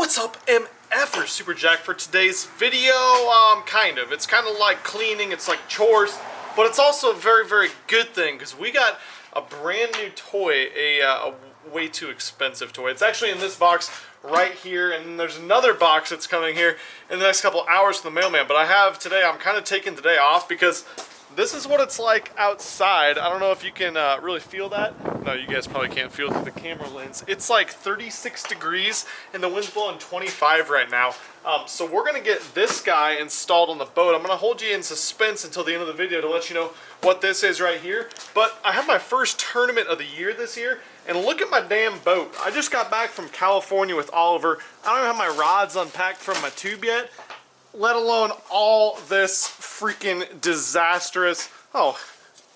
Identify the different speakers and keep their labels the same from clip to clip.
Speaker 1: What's up, MFers? Super Jack for today's video. It's kind of like cleaning, it's like chores, but it's also a very, very good thing because we got a brand new toy, a way too expensive toy. It's actually in this box right here, and there's another box that's coming here in the next couple hours from the mailman. But I'm kind of taking today off because this is what it's like outside. I don't know if you can really feel that. No, you guys probably can't feel it through the camera lens. It's like 36 degrees and the wind's blowing 25 right now. So we're gonna get this guy installed on the boat. I'm gonna hold you in suspense until the end of the video to let you know what this is right here. But I have my first tournament of the year this year, and look at my damn boat. I just got back from California with Oliver. I don't even have my rods unpacked from my tube yet, let alone all this freaking disastrous. Oh,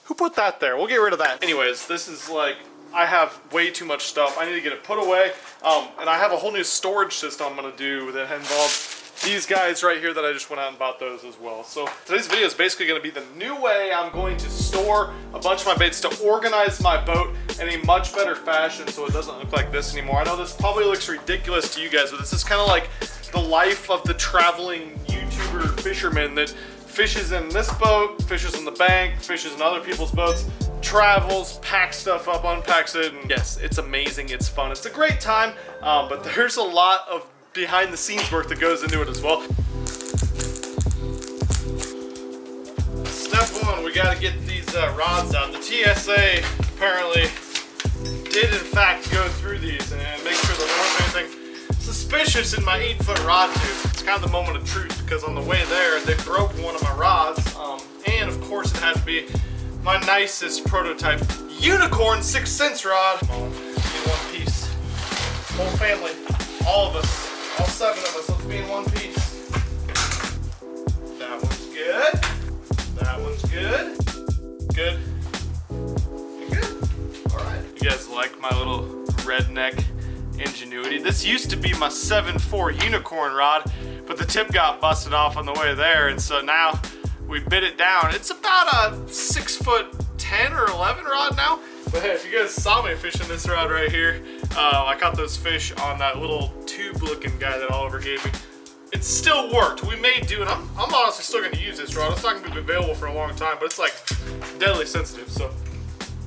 Speaker 1: who put that there? We'll get rid of that. Anyways, this is like, I have way too much stuff. I need to get it put away. And I have a whole new storage system I'm gonna do that involves these guys right here that I just went out and bought those as well. So today's video is basically gonna be the new way I'm going to store a bunch of my baits to organize my boat in a much better fashion so it doesn't look like this anymore. I know this probably looks ridiculous to you guys, but this is kind of like the life of the traveling YouTuber fisherman that fishes in this boat, fishes in the bank, fishes in other people's boats, travels, packs stuff up, unpacks it, and yes, it's amazing, it's fun, it's a great time, but there's a lot of behind the scenes work that goes into it as well. Step one, we gotta get these rods out. The TSA apparently did in fact go through these and make sure there wasn't anything suspicious in my 8-foot rod tube. It's kind of the moment of truth because on the way there they broke one of my rods, and of course it had to be my nicest prototype unicorn 6 cents rod. Come on, in one piece. Whole family, all of us, all 7 of us, let's be in one piece. That one's good. That one's good. Good. And good. All right. You guys like my little redneck ingenuity? This used to be my 7.4 unicorn rod, but the tip got busted off on the way there, and so now we bit it down. It's about a 6'10" or 11" rod now. But hey, if you guys saw me fishing this rod right here, I caught those fish on that little tube-looking guy that Oliver gave me. It still worked. We may do it. I'm honestly still going to use this rod. It's not going to be available for a long time, but it's like deadly sensitive. So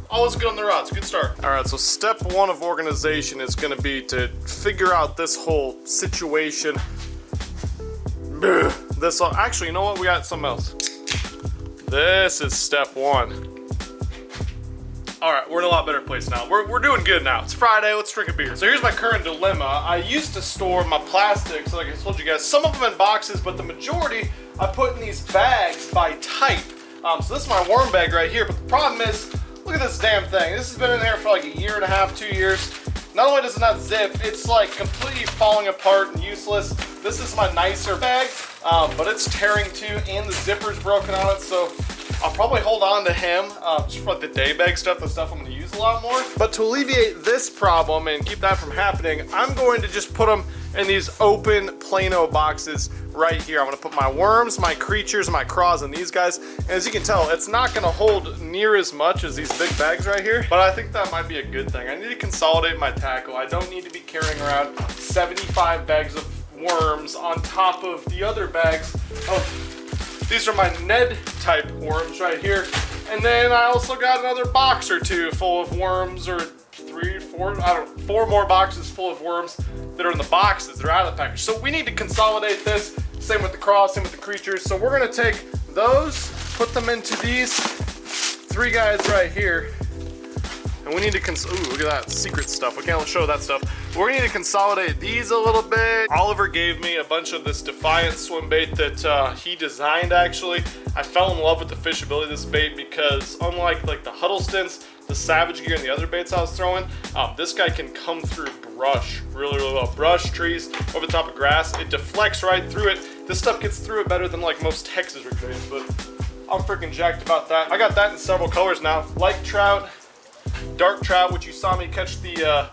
Speaker 1: always good on the rods. Good start. All right, so step one of organization is going to be to figure out this whole situation. Actually, you know what? We got something else. This is step one. All right, we're in a lot better place now. We're doing good now. It's Friday, let's drink a beer. So here's my current dilemma. I used to store my plastics, like I told you guys, some of them in boxes, but the majority I put in these bags by type. So this is my worm bag right here, but the problem is, look at this damn thing. This has been in there for like 1.5 years, 2 years. Not only does it not zip, it's like completely falling apart and useless. This is my nicer bag, but it's tearing too, and the zipper's broken on it, so I'll probably hold on to him just for like the day bag stuff, the stuff I'm gonna use a lot more. But to alleviate this problem and keep that from happening, I'm going to just put them in these open Plano boxes right here. I'm gonna put my worms, my creatures, my craws in these guys. And as you can tell, it's not gonna hold near as much as these big bags right here, but I think that might be a good thing. I need to consolidate my tackle. I don't need to be carrying around 75 bags of worms on top of the other bags of, these are my Ned type worms right here. And then I also got another box or two full of worms, or 3, 4, I don't know, 4 more boxes full of worms that are in the boxes, they're out of the package. So we need to consolidate this, same with the craws, same with the creatures. So we're gonna take those, put them into these 3 guys right here. And we need to ooh, look at that secret stuff. We can't show that stuff. We're gonna need to consolidate these a little bit. Oliver gave me a bunch of this Defiant swim bait that he designed actually. I fell in love with the fishability of this bait because unlike like the Huddlestons, the Savage Gear, and the other baits I was throwing, this guy can come through brush really, really well. Brush, trees, over the top of grass. It deflects right through it. This stuff gets through it better than like most Texas rig baits, but I'm freaking jacked about that. I got that in several colors now. Light trout, dark trout, which you saw me catch the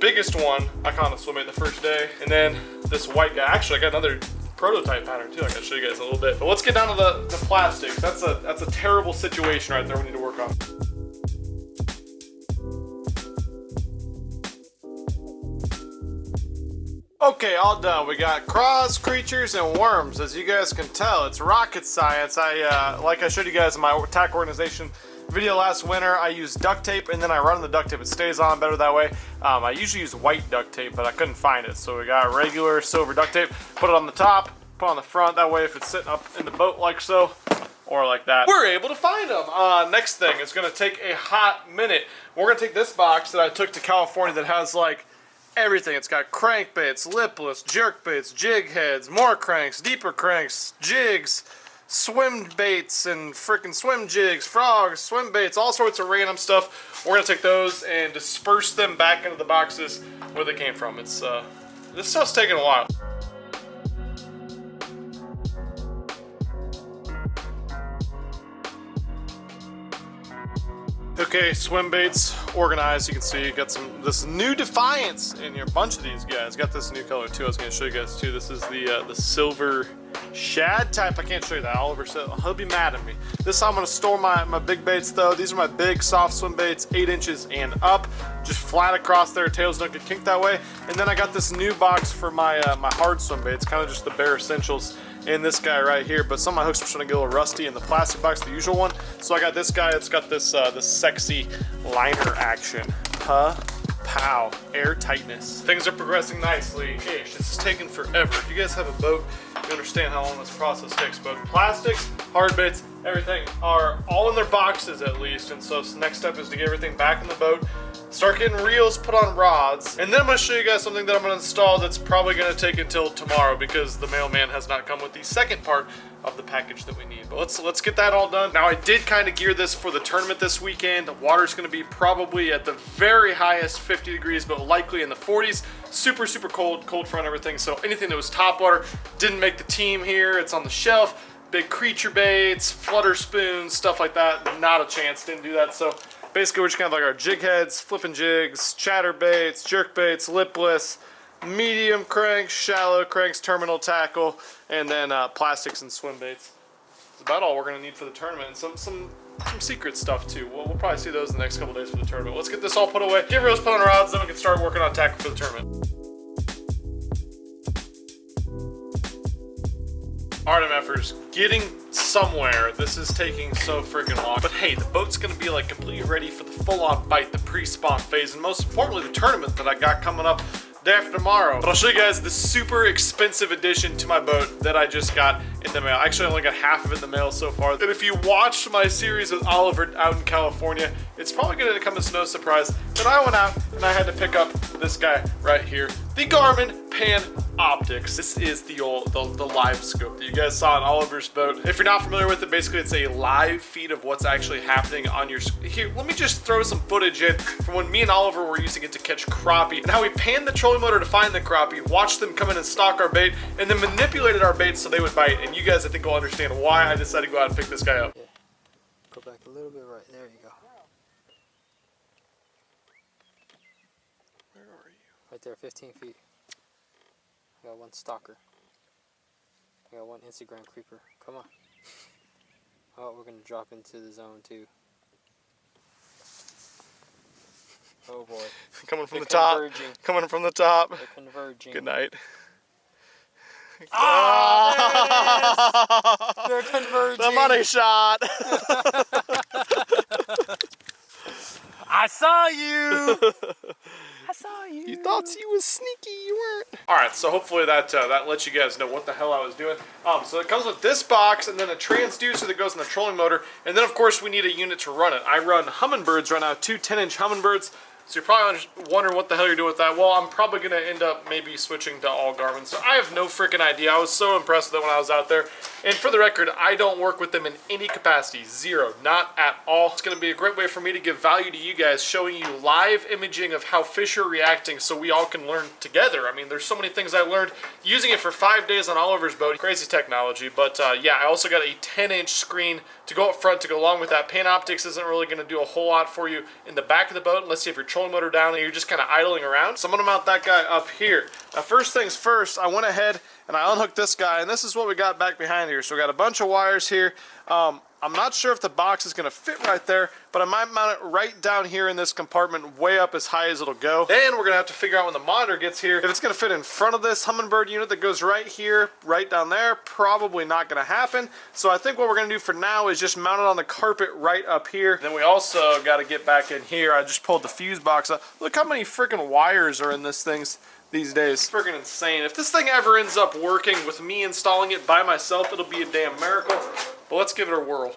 Speaker 1: biggest one I caught on a swim bait the first day, and then this white guy. Actually, I got another prototype pattern too. I gotta show you guys a little bit. But let's get down to the plastics. That's a terrible situation right there we need to work on. Okay, all done. We got crawls, creatures, and worms. As you guys can tell, it's rocket science. Like I showed you guys in my tack organization video last winter, I used duct tape and then I run the duct tape. It stays on better that way. I usually use white duct tape, but I couldn't find it. So we got regular silver duct tape, put it on the top, put it on the front. That way if it's sitting up in the boat like so, or like that, we're able to find them. Next thing, it's gonna take a hot minute. We're gonna take this box that I took to California that has like everything. It's got crankbaits, lipless, jerkbaits, jig heads, more cranks, deeper cranks, jigs, swim baits, and freaking swim jigs, frogs, swim baits, all sorts of random stuff. We're gonna take those and disperse them back into the boxes where they came from. It's this stuff's taking a while. Okay, swim baits organized. You can see you got this new Defiance in here. A bunch of these guys. Got this new color too. I was gonna show you guys too. This is the silver shad type. I can't show you that. Oliver said he'll be mad at me. This time I'm gonna store my big baits though. These are my big soft swim baits, 8 inches and up, just flat across there. Tails don't get kinked that way. And then I got this new box for my my hard swim baits, kind of just the bare essentials. And this guy right here, but some of my hooks are starting to get a little rusty in the plastic box, the usual one. So I got this guy. It's got this this sexy liner action. Pow, air tightness. Things are progressing nicely. Ish. This is taking forever. If you guys have a boat, you understand how long this process takes. But plastics, hard baits, everything are all in their boxes at least. And so next step is to get everything back in the boat, start getting reels put on rods, and then I'm going to show you guys something that I'm going to install that's probably going to take until tomorrow because the mailman has not come with the second part of the package that we need. But let's get that all done. Now I did kind of gear this for the tournament this weekend. The water's going to be probably at the very highest 50 degrees, but likely in the 40s. Super cold front, everything. So anything that was top water didn't make the team here. It's on the shelf. Big creature baits, flutter spoons, stuff like that. Not a chance, didn't do that. So basically we're just kind of like our jig heads, flipping jigs, chatter baits, jerk baits, lipless, medium cranks, shallow cranks, terminal tackle, and then plastics and swim baits. That's about all we're going to need for the tournament, and some secret stuff too. We'll probably see those in the next couple days for the tournament. Let's get this all put away, get reels put on rods, then we can start working on tackle for the tournament. Alright, MFers, getting somewhere. This is taking so freaking long. But hey, the boat's gonna be like completely ready for the full-on bite, the pre-spawn phase, and most importantly, the tournament that I got coming up day after tomorrow. But I'll show you guys the super expensive addition to my boat that I just got in the mail. Actually, I only got half of it in the mail so far. And if you watched my series with Oliver out in California, it's probably gonna come as no surprise that I went out and I had to pick up this guy right here, the Garmin Pan Optics. This is the live scope that you guys saw on Oliver's boat. If you're not familiar with it, basically it's a live feed of what's actually happening on your... Here, let me just throw some footage in from when me and Oliver were using it to catch crappie, and how we panned the trolling motor to find the crappie, watched them come in and stalk our bait, and then manipulated our bait so they would bite. And you guys, I think, will understand why I decided to go out and pick this guy up.
Speaker 2: Yeah. Go back a little bit right. There you go.
Speaker 1: Where are you?
Speaker 2: Right there, 15 feet. I got one stalker. I got one Instagram creeper. Come on. Oh, we're going to drop into the zone too. Oh boy.
Speaker 1: Coming from the top. Coming from the top.
Speaker 2: They're converging.
Speaker 1: Good night.
Speaker 2: Oh, there it is. They're converging.
Speaker 1: The money shot.
Speaker 2: I saw you. I saw you.
Speaker 1: You thought you was sneaky, you weren't. All right, so hopefully that lets you guys know what the hell I was doing. So it comes with this box and then a transducer that goes in the trolling motor, and then of course we need a unit to run it. I run Humminbirds right now, 2 10-inch Humminbirds. So you're probably wondering what the hell you're doing with that. Well, I'm probably going to end up maybe switching to all Garmin. So I have no freaking idea. I was so impressed with it when I was out there. And for the record, I don't work with them in any capacity. Zero. Not at all. It's going to be a great way for me to give value to you guys, showing you live imaging of how fish are reacting so we all can learn together. I mean, there's so many things I learned using it for 5 days on Oliver's boat. Crazy technology. But yeah, I also got a 10-inch screen to go up front to go along with that. Pan Optics isn't really going to do a whole lot for you in the back of the boat unless you have your trolling motor down and you're just kind of idling around. So I'm going to mount that guy up here. Now first things first, I went ahead and I unhooked this guy, and this is what we got back behind here. So we got a bunch of wires here. I'm not sure if the box is going to fit right there, but I might mount it right down here in this compartment, way up as high as it'll go. Then we're going to have to figure out when the monitor gets here, if it's going to fit in front of this Humminbird unit that goes right here, right down there. Probably not going to happen. So I think what we're going to do for now is just mount it on the carpet right up here. Then we also got to get back in here. I just pulled the fuse box up. Look how many freaking wires are in this thing these days. It's freaking insane. If this thing ever ends up working with me installing it by myself, it'll be a damn miracle. But let's give it a whirl.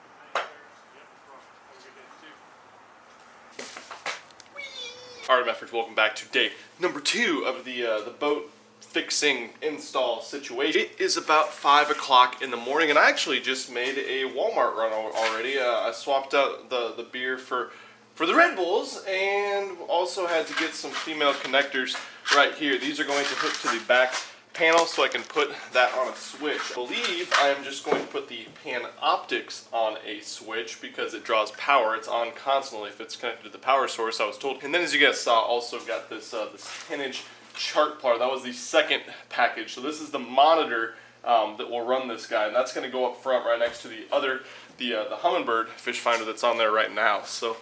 Speaker 1: Alright, Meffers, welcome back to day number 2 of the boat fixing install situation. It is about 5 o'clock in the morning, and I actually just made a Walmart run already. I swapped out the beer for the Red Bulls, and also had to get some female connectors right here. These are going to hook to the back panel so I can put that on a switch. I believe I am just going to put the pan optics on a switch because it draws power. It's on constantly if it's connected to the power source, I was told. And then, as you guys saw, also got this 10-inch chart plotter. That was the second package. So this is the monitor that will run this guy, and that's going to go up front right next to the Humminbird fish finder that's on there right now. So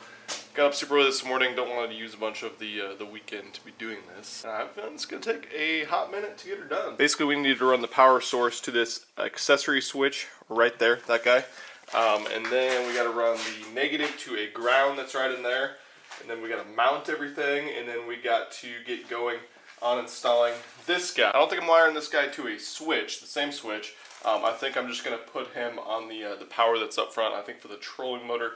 Speaker 1: got up super early this morning, don't want to use a bunch of the weekend to be doing this. I have a feeling it's going to take a hot minute to get her done. Basically, we need to run the power source to this accessory switch right there, that guy. And then we got to run the negative to a ground that's right in there. And then we got to mount everything, and then we got to get going on installing this guy. I don't think I'm wiring this guy to a switch, the same switch. I think I'm just going to put him on the power that's up front, I think for the trolling motor.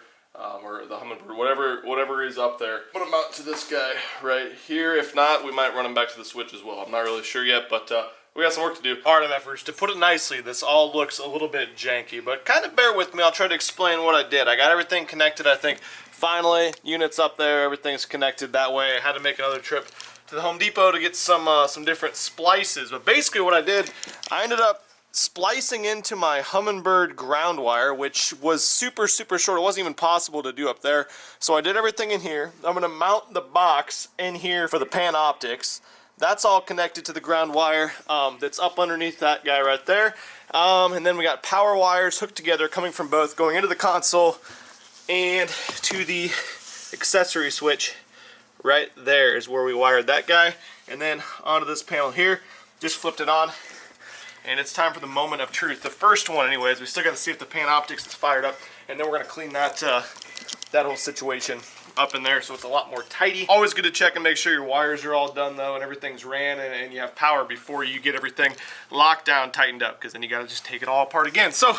Speaker 1: Or the Humminbird, whatever is up there. Put him out to this guy right here. If not, we might run him back to the switch as well. I'm not really sure yet, but we got some work to do. Alright, Meffers, to put it nicely, this all looks a little bit janky, but kind of bear with me. I'll try to explain what I did. I got everything connected, I think. Finally, units up there, everything's connected that way. I had to make another trip to the Home Depot to get some different splices. But basically what I did, I ended up splicing into my Humminbird ground wire, which was super short. It wasn't even possible to do up there. So I did everything in here. I'm going to mount the box in here for the pan optics. That's all connected to the ground wire that's up underneath that guy right there. And then we got power wires hooked together coming from both, going into the console and to the accessory switch right there is where we wired that guy. And then onto this panel here, just flipped it on. And it's time for the moment of truth. The first one, anyways, we still got to see if the pan optics is fired up, and then we're going to clean that whole situation up in there so it's a lot more tidy. Always good to check and make sure your wires are all done though, and everything's ran and you have power before you get everything locked down, tightened up, because then you got to just take it all apart again. So,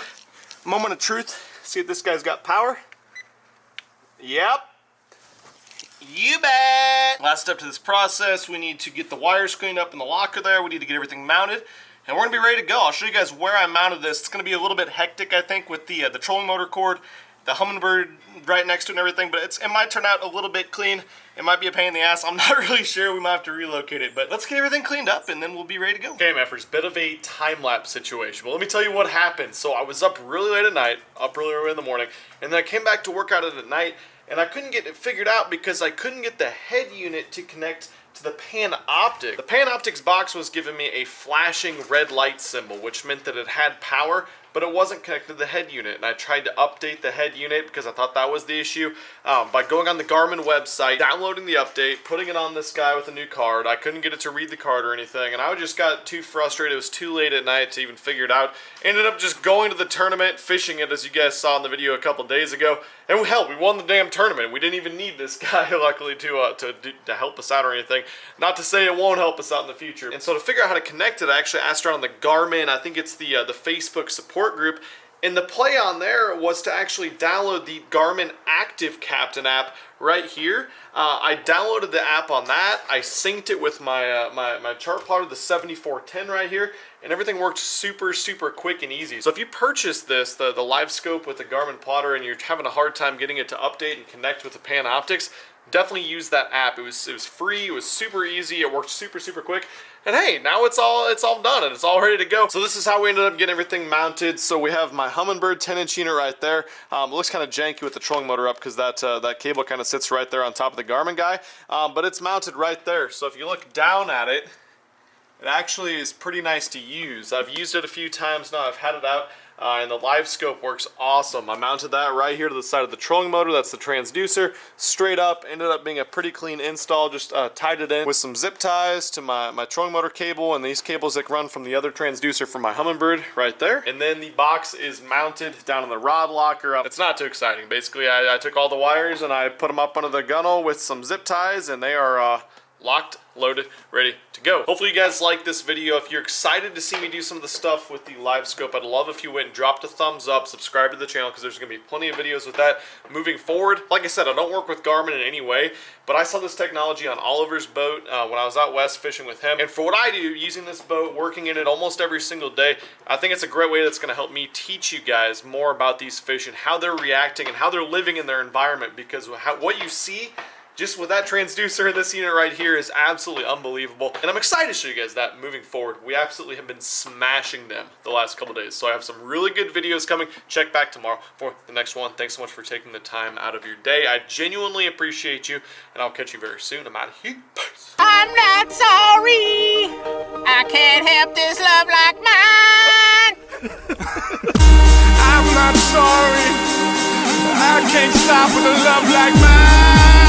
Speaker 1: moment of truth. See if this guy's got power. Yep. You bet. Last step to this process, we need to get the wires cleaned up in the locker there. We need to get everything mounted. And we're going to be ready to go. I'll show you guys where I mounted this. It's going to be a little bit hectic, I think, with the trolling motor cord, the Humminbird right next to it and everything, but it might turn out a little bit clean. It might be a pain in the ass. I'm not really sure. We might have to relocate it, but let's get everything cleaned up and then we'll be ready to go. Okay, Meffers, bit of a time-lapse situation. Well, let me tell you what happened. So I was up really late at night, up really early in the morning, and then I came back to work out at night, and I couldn't get it figured out because I couldn't get the head unit to connect to the pan optic. The pan optics box was giving me a flashing red light symbol, which meant that it had power, but it wasn't connected to the head unit. And I tried to update the head unit because I thought that was the issue by going on the Garmin website, downloading the update, putting it on this guy with a new card. I couldn't get it to read the card or anything, and I just got too frustrated. It was too late at night to even figure it out. Ended up just going to the tournament, fishing it, as you guys saw in the video a couple days ago. And hell, we won the damn tournament. We didn't even need this guy, luckily, to help us out or anything. Not to say it won't help us out in the future. And so to figure out how to connect it, I actually asked around the Garmin, I think it's the Facebook support group, and the play on there was to actually download the Garmin Active Captain app right here. I downloaded the app on that. I synced it with my my chart plotter, the 7410 right here, and everything worked super quick and easy. So if you purchase this, the live scope with the Garmin plotter, and you're having a hard time getting it to update and connect with the pan optics, definitely use that app. It was free, it was super easy, it worked super quick. And hey, now it's all done and it's all ready to go. So this is how we ended up getting everything mounted. So we have my Humminbird 10-inch unit right there. It looks kind of janky with the trolling motor up because that cable kind of sits right there on top of the Garmin guy. But it's mounted right there. So if you look down at it, It actually is pretty nice to use. I've used it a few times now. I've had it out. And the live scope works awesome. I mounted that right here to the side of the trolling motor. That's the transducer. Straight up, ended up being a pretty clean install. Just tied it in with some zip ties to my trolling motor cable and these cables that run from the other transducer for my Humminbird right there. And then the box is mounted down in the rod locker. It's not too exciting. Basically, I took all the wires and I put them up under the gunnel with some zip ties, and they are locked, loaded, ready to go. Hopefully you guys like this video. If you're excited to see me do some of the stuff with the live scope, I'd love if you went and dropped a thumbs up, subscribe to the channel, because there's going to be plenty of videos with that moving forward. Like I said, I don't work with Garmin in any way, but I saw this technology on Oliver's boat when I was out west fishing with him. And for what I do, using this boat, working in it almost every single day, I think it's a great way that's going to help me teach you guys more about these fish and how they're reacting and how they're living in their environment, because what you see just with that transducer in this unit right here is absolutely unbelievable. And I'm excited to show you guys that moving forward. We absolutely have been smashing them the last couple days. So I have some really good videos coming. Check back tomorrow for the next one. Thanks so much for taking the time out of your day. I genuinely appreciate you, and I'll catch you very soon. I'm out of here. Peace.
Speaker 3: I'm not sorry. I can't help this love like mine.
Speaker 4: I'm not sorry. I can't stop with a love like mine.